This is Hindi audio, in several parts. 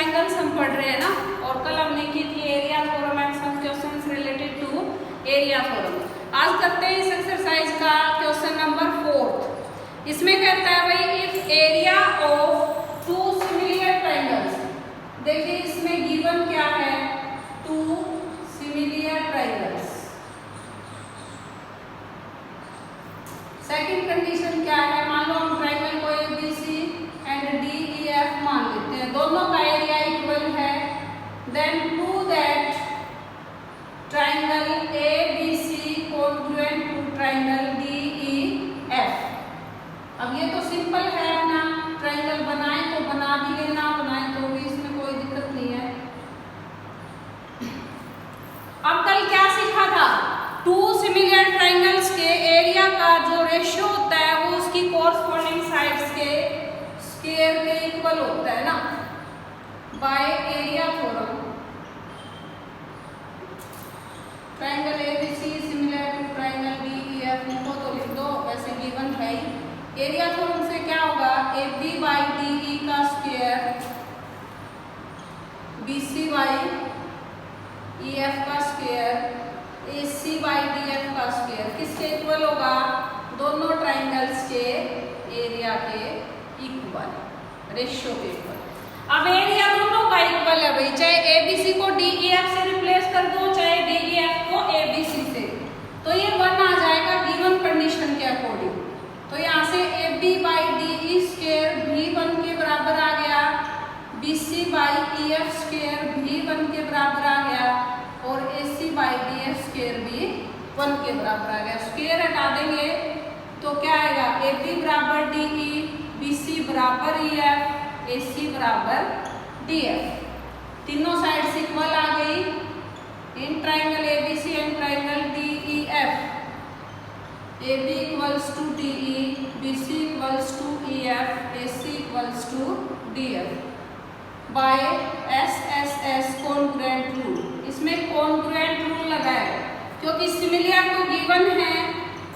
ट्राइंगल्स हम पढ़ रहे हैं ना, और कल हमने की थी area theorem and some questions related to area theorem. आज करते हैं इस एक्सरसाइज का क्वेश्चन नंबर 4। इसमें कहता है भाई if area of two similar triangles, देखिए इसमें गिवन क्या है, two similar triangles. Second condition क्या है, मान लो हम ट्राइंगल को एबीसी एंड डीईएफ मान लेते हैं, दोनों का एरिया इक्वल है, then prove that triangle ABC congruent to triangle DEF. अब ये तो सिंपल है अपना, ट्राइंगल बनाए तो बना भी लेना, बनाए तो भी, इसमें कोई दिक्कत नहीं है। अब कल क्या सीखा था, टू सिमिलर ट्राइंगल्स के एरिया का जो रेशियो होता है वो उसकी कोरस्पॉन्डिंग साइड्स के स्क्वायर के इक्वल होता है ना, by area theorem. Triangle ABC similar to triangle DEF लिखो तो लिख दो, वैसे गिवन है ही। एरिया थ्योरम से क्या होगा, AB बाई DE का स्क्वायर BC बाई EF का स्क्वायर AC बाई DF का स्क्वायर किसके इक्वल होगा, दोनों ट्राइंगल्स के एरिया के इक्वल, रेशियो के इक्वल। अब एरिया दोनों का इक्वल है भाई, चाहे ABC को DEF से रिप्लेस कर दो, चाहे DEF को ABC से, तो ये 1 आ जाएगा गिवन कंडीशन के अकॉर्डिंग। तो यहाँ से AB बाई DE स्क्वायर भी 1 के बराबर आ गया, BC बाई EF स्क्वायर भी 1 के बराबर आ गया, और AC बाई DF स्क्वायर भी 1 के बराबर आ गया। स्क्वायर हटा देंगे तो क्या आएगा, AB बराबर DE, BC बराबर EF, AC बराबर DF। तीनों साइड्स इक्वल आ गई in triangle ABC and triangle DEF। AB equals to DE, BC equals to EF, AC equals to DF by SSS congruent rule. इसमें कॉन्ग्रुएंट रूल लगाए क्योंकि सिमिलर तो गिवन है,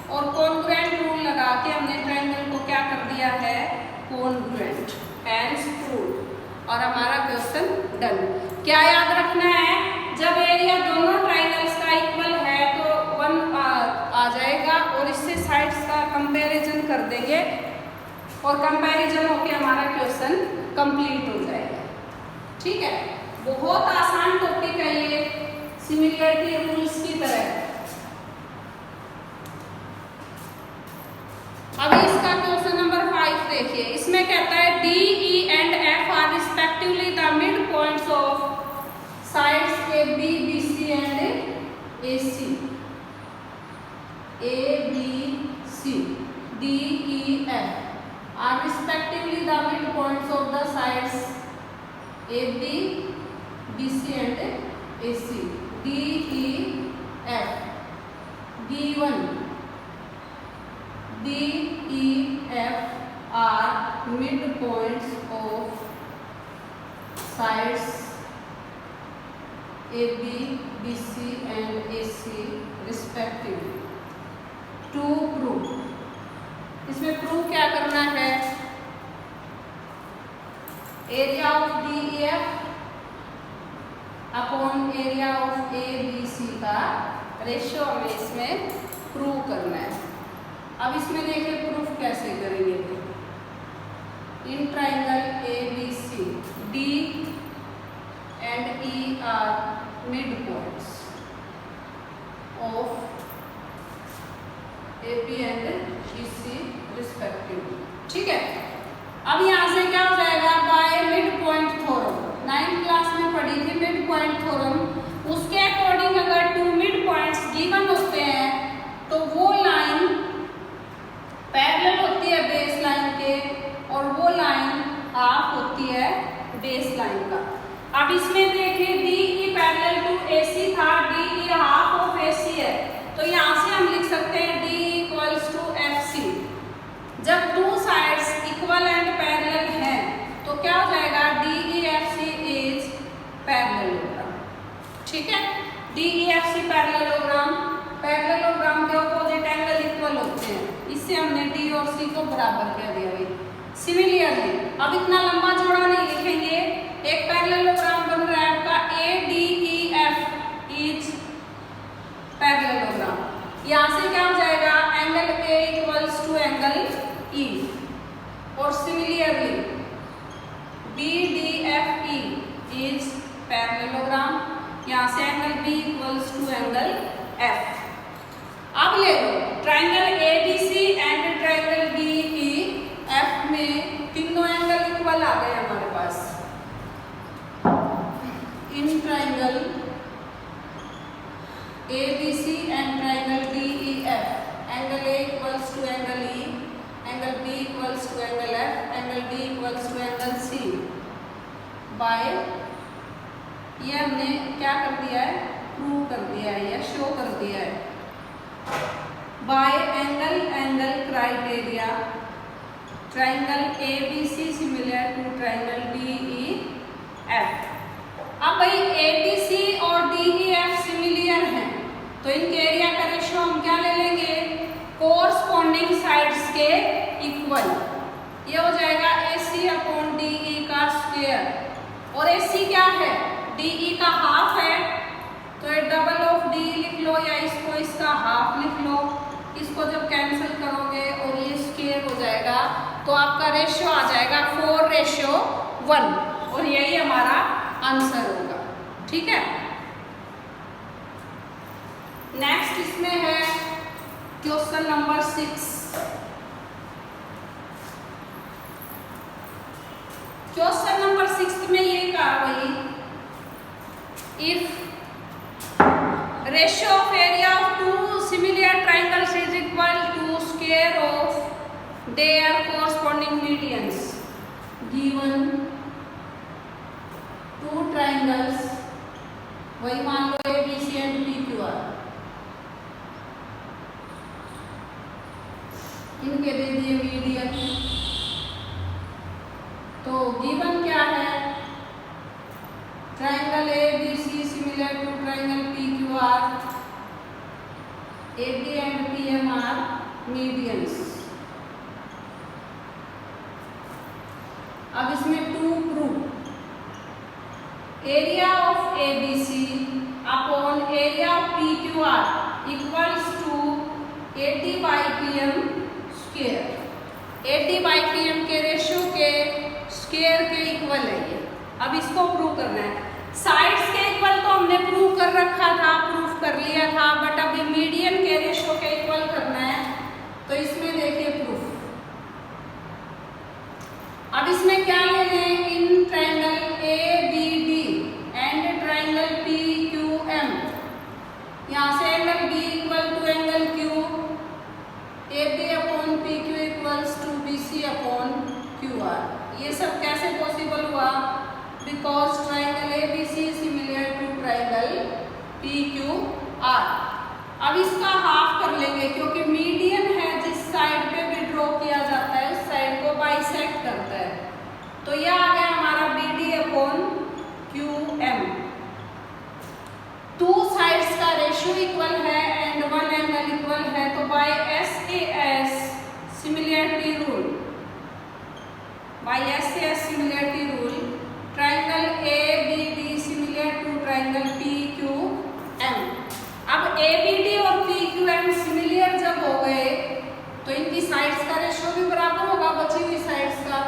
और कॉन्ग्रुएंट रूल लगा के हमने ट्राइंगल को क्या कर दिया है, कॉन्ग्रुएंट, हैंस प्रूव्ड, और हमारा क्वेश्चन डन। क्या याद रखना है, जब एरिया दोनों ट्राइंगल्स का इक्वल है तो 1 आ जाएगा, और इससे साइड्स का कंपैरिजन कर देंगे, और कंपैरिजन होके हमारा क्वेश्चन कंप्लीट हो जाएगा। ठीक है, बहुत आसान टॉपिक है ये, सिमिलरिटी रूल्स की तरह। अब इसका क्वेश्चन नंबर 5 देखिए, इसमें कहता है DE and F are respectively the mid points of sides AB, BC and AC। ABC, DEF are respectively the midpoints of the sides AB, BC and AC. DEF given DEF are midpoints of sides AB, BC and AC respectively. To prove, इसमें प्रूव क्या करना है, area of DEF upon area of ABC का रेशियो हमें इसमें प्रूव करना है। अब इसमें देखिए प्रूफ कैसे करेंगे, in triangle ABC D and E are mid points of AB and BC respectively. ठीक है, अब यहाँ से क्या हो जाएगा, by mid point theorem, 9th class में पढ़ी थी मिड पॉइंट थ्योरम, उसके अकॉर्डिंग अगर 2 मिड पॉइंट्स गिवन होते हैं तो वो लाइन पैरेलल होती है बेस लाइन के, और वो लाइन हाफ होती है बेस लाइन का। अब इसमें देखिए DE पैरेलल टू AC था, DE हाफ ऑफ AC है, तो यहाँ से हम लिख सकते हैं D इक्वल्स टू FC। जब 2 साइड्स इक्वल एंड पैरेलल हैं तो क्या हो जाएगा, DEFC इज पैरेललोग्राम। ठीक है, DEFC पैरेललोग्राम, पैरेललोग्राम के ऑपोजिट एंगल इक्वल होते हैं, इससे हमने D और C को बराबर कर दिया भाई। सिमिलरली अब इतना लंबा चौड़ा नहीं लिखेंगे, एक पैरेललोग्राम बन रहा है आपका ADEF इज पैरेललोग्राम। यहाँ से क्या हो जाएगा, angle A equals to angle E, और सिमिलरली BDFE इज पैरेललोग्राम। यहाँ से angle B equals to angle F। अब ले लो triangle ABC and triangle DEF में तीनों एंगल इक्वल आ गए हमारे पास। In triangle ABC and triangle DEF angle A equals to angle E, angle B equals to angle F, angle D equals to angle C by, ये हमने क्या कर दिया है, प्रूव कर दिया है या शो कर दिया है by angle criteria triangle ABC similar to triangle DEF। अब भाई ABC और DEF सिमिलर हैं तो इनके एरिया का रेशियो हम क्या ले लेंगे, कोरस्पॉन्डिंग साइड्स के इक्वल। ये हो जाएगा AC अपॉन DE का स्क्वायर, और AC क्या है, DE का हाफ है, तो ये डबल ऑफ DE लिख लो या इसको इसका हाफ लिख लो। इसको जब कैंसिल करोगे और ये स्क्वायर हो जाएगा तो आपका रेशियो आ जाएगा 4:1, और यही हमारा आंसर होगा। ठीक है, नेक्स्ट इसमें है क्वेश्चन नंबर 6। क्वेश्चन नंबर 6 में ये कहा भाई, if ratio of area of two similar triangles is equal to square of their corresponding medians given two triangles, वही मान लो ABC एंड PQR, इनके दे दिए मीडियन। तो गिवन क्या है, triangle ABC similar to triangle PQR, AD and PM are medians. अब इसमें to prove, area of ABC upon area of PQR equals to AD by PM square. AD by PM के रेशियो के स्क्वायर के इक्वल है ये। अब इसको प्रूव करना है। साइड्स के इक्वल तो हमने प्रूव कर रखा था, प्रूफ कर लिया था, बट अभी मीडियन के रेशियो के इक्वल करना है, तो इसमें देखिए प्रूफ। अब इसमें क्या ले लें, in triangle ABD and triangle PQM, यहाँ से angle B equal to angle Q, AB upon PQ equals to BC upon QR। ये सब कैसे पॉसिबल हुआ, because triangle ABC similar to triangle PQR। अब इसका हाफ कर लेंगे क्योंकि मीडियन है, जिस साइड पे भी ड्रॉ किया जाता है उस साइड को बाइसेक्ट करता है, तो यह आ गया हमारा BD upon QM। Two sides का रेशियो इक्वल है एंड वन एंगल इक्वल है, तो by SAS similarity rule, by SAS similarity rule triangle ABD similar to triangle PQM। अब ABD और PQM सिमिलर जब हो गए तो इनकी साइड्स का रेशियो भी बराबर होगा बची हुई साइड्स का,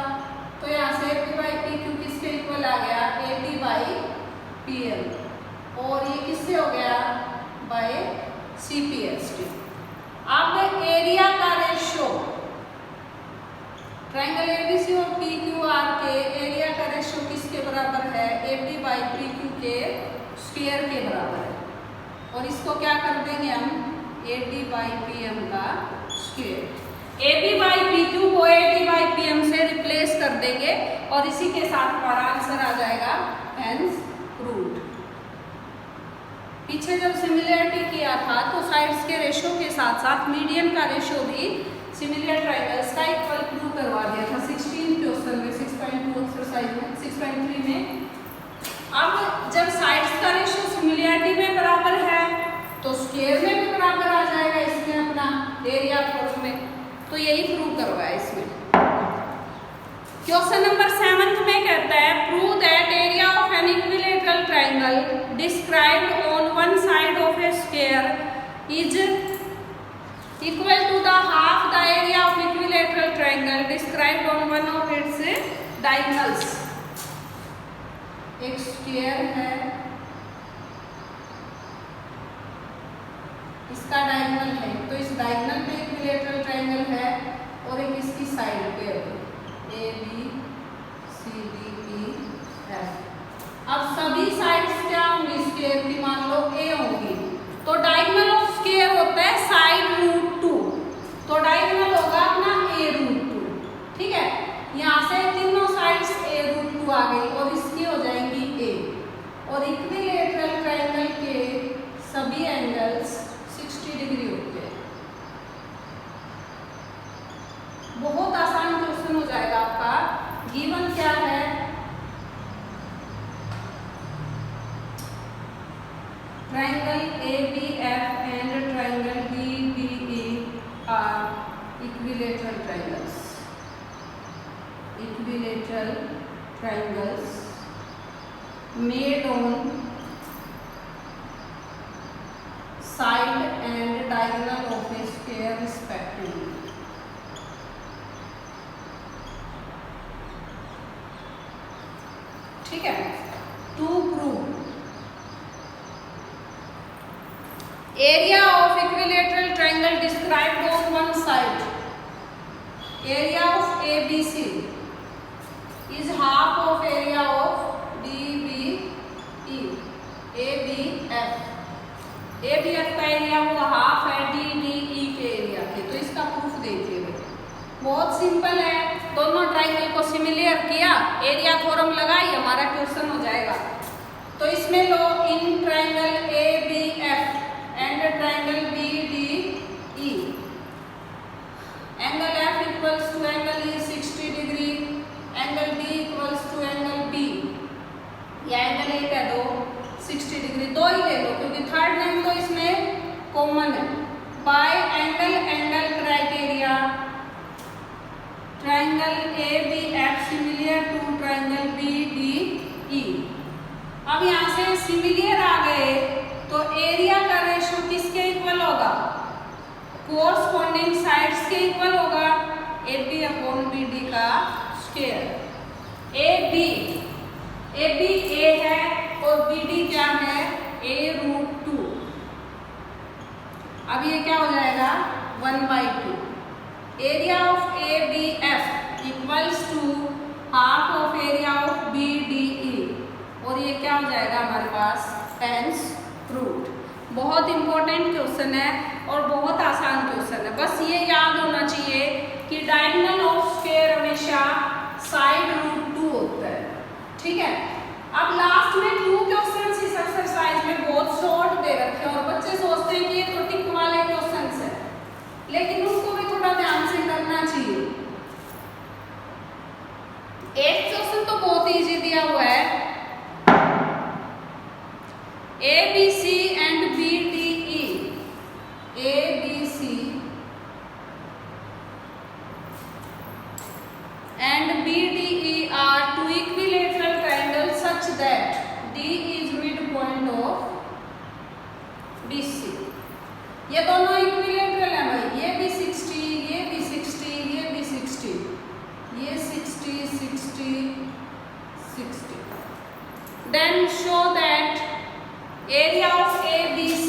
तो यहाँ से AB बाई PQ किसके इक्वल आ गया, AD बाई PM, और ये किससे हो गया, बाय CPST। अब एरिया का रेशियो ट्राइंगल ABC और PQR के एरिया का रेशियो किसके बराबर है, AB बाई PQ के स्क्वायर के बराबर है, और इसको क्या कर देंगे हम, AD बाई PM का स्क्वायर। AB बाई PQ को AD बाई PM से रिप्लेस कर देंगे और इसी के साथ हमारा आंसर आ जाएगा हेंस प्रूव्ड। पीछे जब सिमिलरिटी किया था तो साइड्स के रेशियो के साथ साथ मीडियन का रेशियो भी सिमिलर ट्राइंगल्स का इक्वल प्रूव करवा दिया था 16 क्वेश्चन में, 6.2 एक्सरसाइज में, 6.3 में। अब जब साइड्स का रेशियो सिमिलरिटी में बराबर है तो स्क्वायर में भी बराबर आ जाएगा इसमें अपना एरिया फॉर्म में, तो यही प्रूव करवाया इसमें। क्वेश्चन नंबर 7 में कहता है prove that area an equilateral triangle described on one side of a square is equal to the half the area of equilateral triangle described on one of its diagonals. एक स्क्वायर है, इसका डायगोनल है, तो इस डायगोनल पे इक्विलेटरल ट्रायंगल है और एक इसकी साइड पे A B C D E F. अब सभी साइड्स क्या होंगी स्क्वायर की, मान लो ए होंगी, तो डायगोनल ऑफ स्क्वायर होता है साइड रूट 2, तो डायगोनल होगा अपना ए रूट 2, ठीक है। यहाँ से तीनों साइड्स ए रूट 2 आ गई और इसकी हो जाएंगी ए, और इक्विलेटरल ट्रायंगल के सभी एंगल्स 60 डिग्री होते हैं। बहुत आसान क्वेश्चन हो जाएगा आपका। गिवन क्या है, triangle ABF and triangle DBE are equilateral triangles. Equilateral triangles made on side and diagonal of a square respectively. ठीक है। To prove area of equilateral triangle described on one side, area of ABC is half of area of DBE, ABF। ABF का एरिया वो हाफ है DDE के एरिया के, तो इसका प्रूफ देखिए भाई, बहुत सिंपल है। दोनों ट्राइंगल को सिमिलर किया, एरिया थ्योरम लगाई, हमारा क्वेश्चन हो जाएगा। तो इसमें लो in triangle ABF and triangle BDE, angle F equals to angle E 60 degree, angle D equals to angle B, या एंगल A कह दो 60 डिग्री, दो ही ले लो क्योंकि थर्ड नेम तो इसमें कॉमन है। By angle angle criteria triangle ABF similar to triangle BDE। अब यहाँ से सिमिलर आ गए तो एरिया का रेशियो किसके इक्वल होगा, कोरस्पॉन्डिंग साइड्स के इक्वल होगा, AB अपॉन BD का स्क्वायर। AB A है और BD क्या है, A रूट 2। अब ये क्या हो जाएगा 1/2। Area of ABF equals to half of area of BDE, और ये क्या हो जाएगा हमारे पास हेंस रूट। बहुत इंपॉर्टेंट क्वेश्चन है और बहुत आसान क्वेश्चन है, बस ये याद होना चाहिए कि डायगोनल ऑफ स्क्वायर हमेशा साइड रूट 2 होता है, ठीक है। अब लास्ट में 2 क्वेश्चंस इस एक्सरसाइज में बहुत शॉर्ट दे रखे हैं और बच्चे सोचते हैं कि ये तो टिक वाले क्वेश्चंस है, लेकिन उसको भी थोड़ा ध्यान से करना चाहिए। एक क्वेश्चन तो बहुत इजी दिया हुआ है, ABC and BDE, ABC and BDE are two equilateral triangles such that D is midpoint of BC। ये दोनों इक्विलेटरल है भाई, ये भी 60, ये भी 60, ये भी 60, ये 60, 60, 60। Then show that area of ABC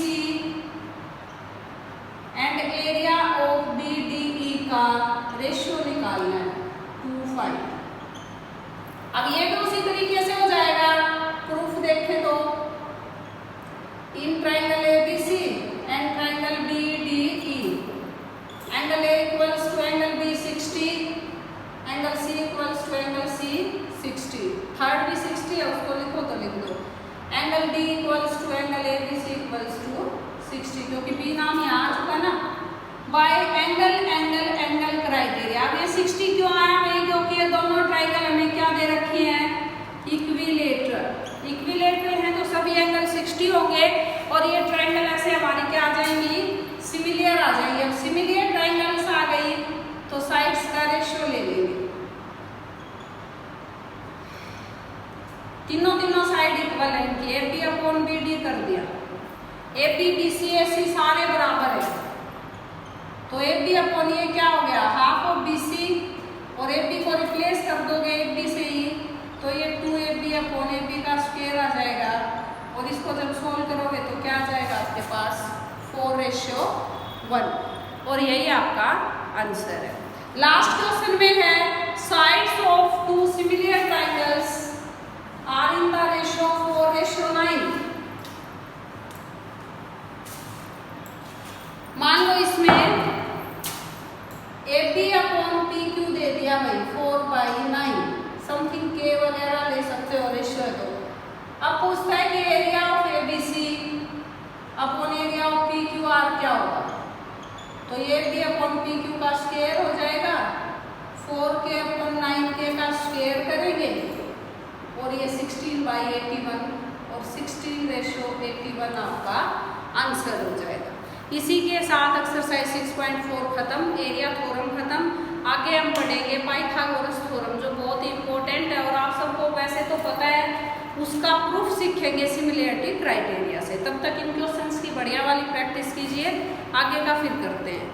and area of BDE का रेशियो निकालना है 2:5। अब ये भी उसी तरीके से हो जाएगा, प्रूफ देखें तो in triangle ABC and triangle BDE, angle A equals to angle B 60, angle C equals to angle C 60, third भी 60 है उसको लिखो तो लिख दो, angle D equals to angle ABC equals to 60, क्योंकि B नाम यहाँ आ चुका ना। By angle angle angle criteria, अब ये 60 क्यों आया भाई, क्योंकि ये दोनों ट्रायंगल हमें क्या दे रखी हैं, इक्विलेटरल। इक्विलेटरल है तो सभी एंगल 60 होंगे और ये ट्रायंगल ऐसे हमारी क्या आ जाएंगी, सिमिलर आ जाएंगी। अब सिमिलर ट्रायंगल्स आ गई तो साइड्स का रेशियो ले लेंगे, तीनों साइड इक्वल है इनकी, A B upon B D कर दिया, ए बी बी सी ए सी सारे बराबर है, तो ए बी अपॉन ये क्या हो गया हाफ ऑफ बी सी, और ए बी को रिप्लेस कर दोगे ए बी से ही, तो ये 2ab अपॉन ए बी का स्क्वायर आ जाएगा, और इसको जब सोल्व करोगे तो क्या आ जाएगा आपके पास 4:1, और यही आपका आंसर है। लास्ट क्वेश्चन में है sides of two similar triangles are in the ratio 4:9। मान लो इसमें A B upon P Q दे दिया भाई 4/9, समथिंग के वगैरह ले सकते हो, रेशियो है तो। अब पूछता है कि area of A B C upon area of P Q R क्या होगा, तो ये बी अपॉन पी क्यू का स्क्वायर हो जाएगा, 4k अपॉन 9k का स्क्वायर करेंगे, और ये 16/81, और 16:81 आपका आंसर हो जाएगा। इसी के साथ एक्सरसाइज 6.4 खत्म, एरिया थ्योरम खत्म। आगे हम पढ़ेंगे पाइथागोरस थ्योरम जो बहुत ही इंपॉर्टेंट है, और आप सबको वैसे तो पता है, उसका प्रूफ सीखेंगे सिमिलैरिटी क्राइटेरिया से। तब तक इन क्वेश्चंस की बढ़िया वाली प्रैक्टिस कीजिए, आगे का फिर करते हैं।